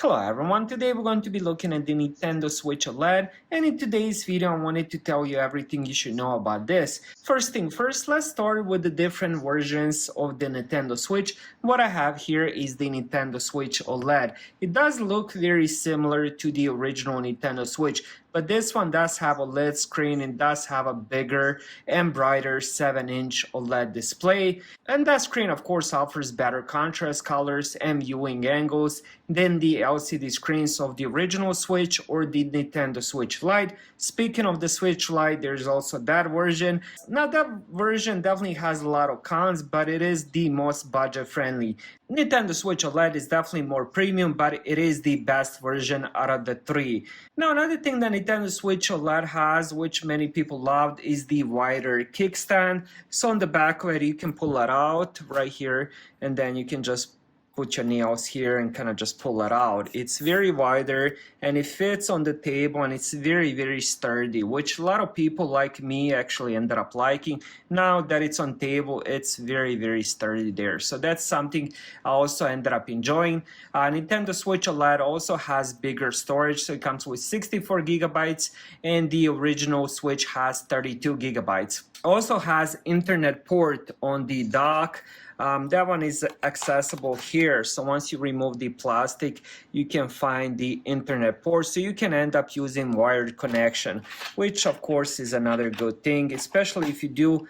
Hello everyone, today we're going to be looking at the Nintendo Switch OLED, and in today's video I wanted to tell you everything you should know about this. First thing first, let's start with the different versions of the Nintendo Switch. What I have here is the Nintendo Switch OLED. It does look very similar to the original Nintendo Switch, but this one does have a OLED screen and does have a bigger and brighter 7-inch OLED display. And that screen of course offers better contrast colors and viewing angles than the LCD screens of the original Switch or the Nintendo Switch Lite. Speaking of the Switch Lite, there's also that version. Now that version definitely has a lot of cons, but it is the most budget friendly. Nintendo Switch OLED is definitely more premium, but it is the best version out of the three. Now another thing that Nintendo Switch OLED has, which many people loved, is the wider kickstand. So on the back of it you can pull it out right here, and then you can just put your nails here and kind of just pull it out. It's very wider and it fits on the table, and it's very sturdy, which a lot of people like me actually ended up liking. Now that it's on table, it's very sturdy there, so that's something I also ended up enjoying. Nintendo Switch OLED also has bigger storage, so it comes with 64 gigabytes and the original Switch has 32 gigabytes. Also has internet port on the dock. That one is accessible here, so once you remove the plastic you can find the internet port, so you can end up using wired connection, which of course is another good thing, especially if you do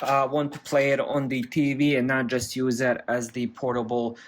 want to play it on the TV and not just use it as the portable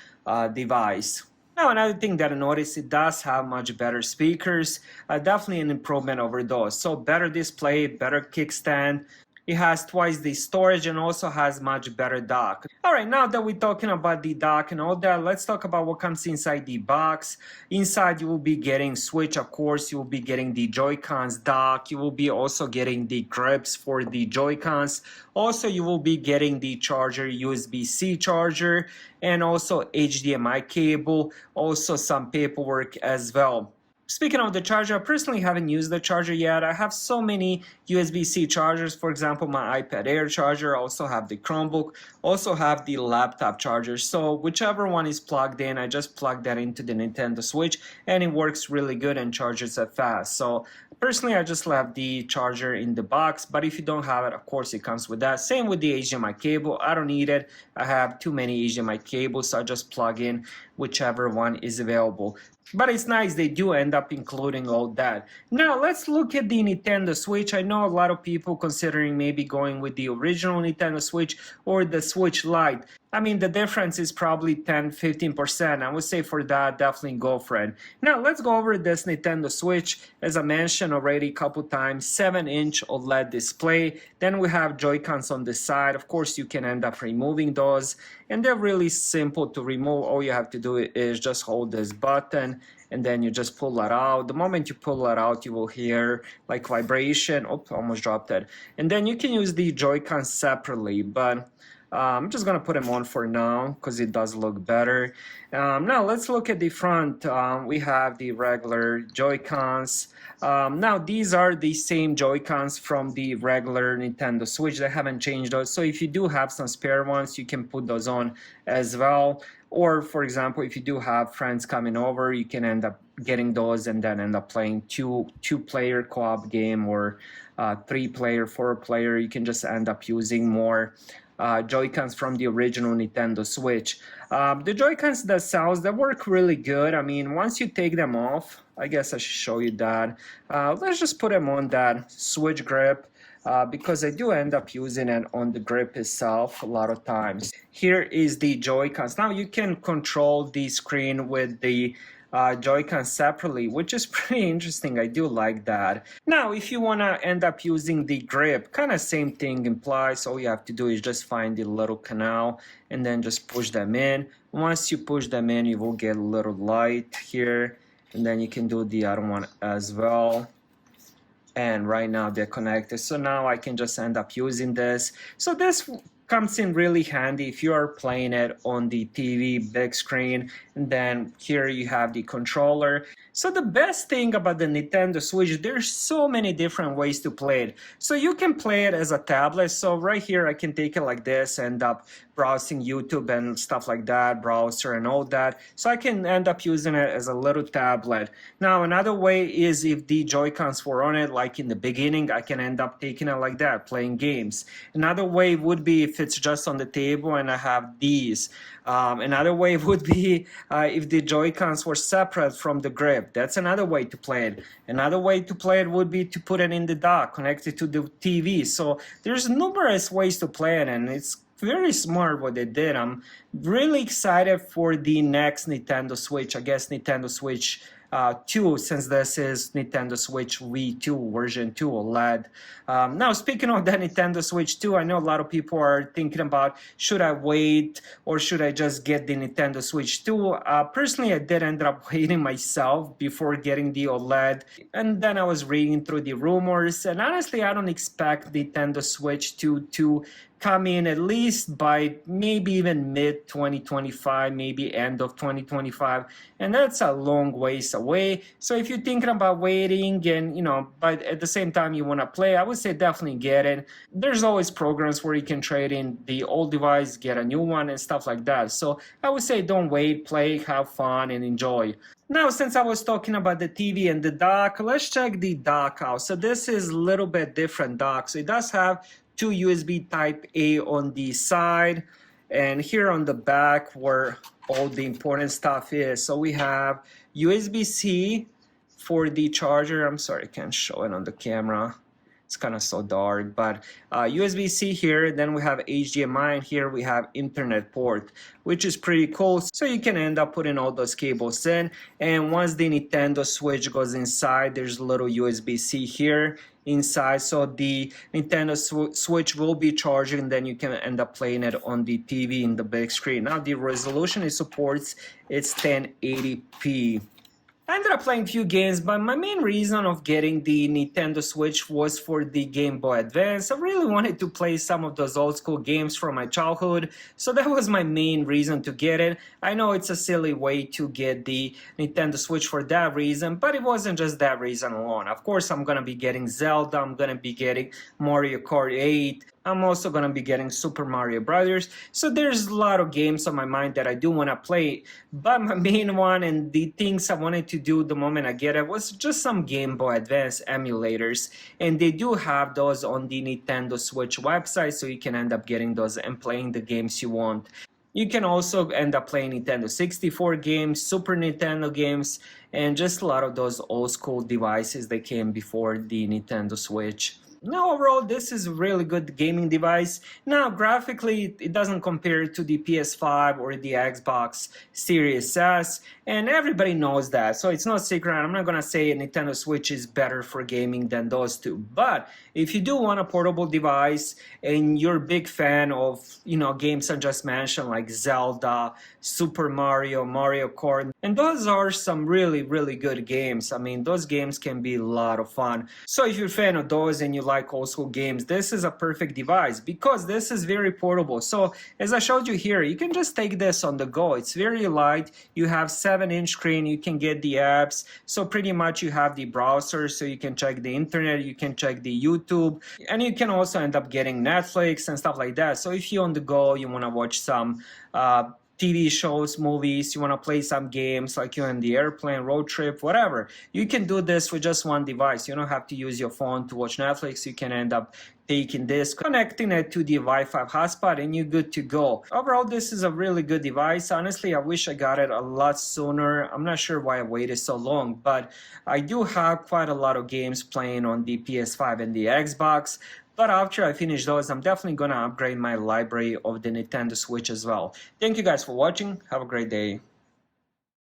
device. Now another thing that I noticed, it does have much better speakers, definitely an improvement over those. So better display, better kickstand. It has twice the storage and also has much better dock. Alright, now that we're talking about the dock and all that, let's talk about what comes inside the box. Inside you will be getting Switch, of course, you will be getting the Joy-Cons dock, you will be also getting the grips for the Joy-Cons. Also you will be getting the charger, USB-C charger, and also HDMI cable, also some paperwork as well. Speaking of the charger, I personally haven't used the charger yet. I have so many USB-C chargers. For example, my iPad Air charger, I also have the Chromebook, also have the laptop charger. So whichever one is plugged in, I just plug that into the Nintendo Switch and it works really good and charges it fast. So personally, I just left the charger in the box, but if you don't have it, of course it comes with that. Same with the HDMI cable. I don't need it. I have too many HDMI cables, so I just plug in whichever one is available. But it's nice they do end up including all that. Now let's look at the Nintendo Switch. I know a lot of people considering maybe going with the original Nintendo Switch or the Switch Lite. I mean, the difference is probably 10-15%. I would say for that, definitely go for it. Now let's go over this Nintendo Switch. As I mentioned already a couple times, 7-inch OLED display. Then we have Joy-Cons on the side. Of course, you can end up removing those, and they're really simple to remove. All you have to do is just hold this button and then you just pull that out. The moment you pull that out, you will hear like vibration. Oops, almost dropped it. And then you can use the Joy-Cons separately, but I'm just gonna put them on for now because it does look better. Now let's look at the front. We have the regular Joy-Cons. Now these are the same Joy-Cons from the regular Nintendo Switch. They haven't changed those, so if you do have some spare ones, you can put those on as well. Or for example, if you do have friends coming over, you can end up getting those and then end up playing two-player co-op game, or 3-player, 4-player. You can just end up using more Joy-Cons from the original Nintendo Switch. The Joy-Cons themselves, they work really good. I mean, once you take them off, I guess I should show you that. Let's just put them on that Switch grip. Because I do end up using it on the grip itself a lot of times. Here is the Joy-Cons. Now you can control the screen with the Joy-Cons separately, which is pretty interesting. I do like that. Now if you want to end up using the grip, kind of same thing implies. All you have to do is just find the little canal and then just push them in. Once you push them in, you will get a little light here, and then you can do the other one as well. And right now they're connected, so now I can just end up using this. So this comes in really handy if you are playing it on the TV big screen. And then here you have the controller. So the best thing about the Nintendo Switch, there's so many different ways to play it. So you can play it as a tablet. So right here I can take it like this, end up browsing YouTube and stuff like that, browser and all that. So I can end up using it as a little tablet. Now another way is if the Joy-Cons were on it, like in the beginning, I can end up taking it like that, playing games. Another way would be if it's just on the table and I have these. Another way would be if the Joy-Cons were separate from the grip. That's another way to play it. Another way to play it would be to put it in the dock, connected to the TV. So there's numerous ways to play it, and it's very smart what they did. I'm really excited for the next Nintendo Switch. I guess Nintendo Switch 2, since this is Nintendo Switch V2 version 2 OLED. Now speaking of the Nintendo Switch 2, I know a lot of people are thinking about should I wait or should I just get the Nintendo Switch 2. Personally, I did end up waiting myself before getting the OLED, and then I was reading through the rumors, and honestly I don't expect Nintendo Switch 2 to come in at least by maybe even mid 2025, maybe end of 2025, and that's a long ways away. So if you're thinking about waiting and but at the same time you want to play, I would say definitely get it. There's always programs where you can trade in the old device, get a new one and stuff like that. So I would say don't wait, play, have fun and enjoy. Now, since I was talking about the TV and the dock, let's check the dock out. So this is a little bit different dock. So it does have two USB type A on the side, and here on the back where all the important stuff is. So we have USB-C for the charger. I'm sorry, I can't show it on the camera. It's kind of so dark, but USB-C here, then we have HDMI, and here we have Internet port, which is pretty cool. So you can end up putting all those cables in, and once the Nintendo Switch goes inside, there's a little USB-C here inside, so the Nintendo Switch will be charging, and then you can end up playing it on the TV in the big screen. Now the resolution it supports, it's 1080p. I ended up playing a few games, but my main reason of getting the Nintendo Switch was for the Game Boy Advance. I really wanted to play some of those old school games from my childhood, so that was my main reason to get it. I know it's a silly way to get the Nintendo Switch for that reason, but it wasn't just that reason alone. Of course, I'm gonna be getting Zelda, I'm gonna be getting Mario Kart 8, I'm also going to be getting Super Mario Brothers. So there's a lot of games on my mind that I do want to play. But my main one and the things I wanted to do the moment I get it was just some Game Boy Advance emulators. And they do have those on the Nintendo Switch website, so you can end up getting those and playing the games you want. You can also end up playing Nintendo 64 games, Super Nintendo games, and just a lot of those old school devices that came before the Nintendo Switch. Now overall, this is a really good gaming device. Now graphically, it doesn't compare to the PS5 or the Xbox Series S, and everybody knows that, so it's no secret. I'm not gonna say Nintendo Switch is better for gaming than those two, but if you do want a portable device and you're a big fan of games I just mentioned like Zelda, Super Mario, Mario Kart, and those are some really good games. I mean, those games can be a lot of fun. So if you're a fan of those and you like old school games, this is a perfect device because this is very portable. So as I showed you here, you can just take this on the go. It's very light. You have 7-inch screen. You can get the apps. So pretty much you have the browser, so you can check the internet, you can check the YouTube, and you can also end up getting Netflix and stuff like that. So if you're on the go, you want to watch some TV shows, movies, you want to play some games like you're in the airplane, road trip, whatever. You can do this with just one device. You don't have to use your phone to watch Netflix. You can end up taking this, connecting it to the Wi-Fi hotspot, and you're good to go. Overall, this is a really good device. Honestly, I wish I got it a lot sooner. I'm not sure why I waited so long, but I do have quite a lot of games playing on the PS5 and the Xbox. But after I finish those, I'm definitely going to upgrade my library of the Nintendo Switch as well. Thank you guys for watching. Have a great day.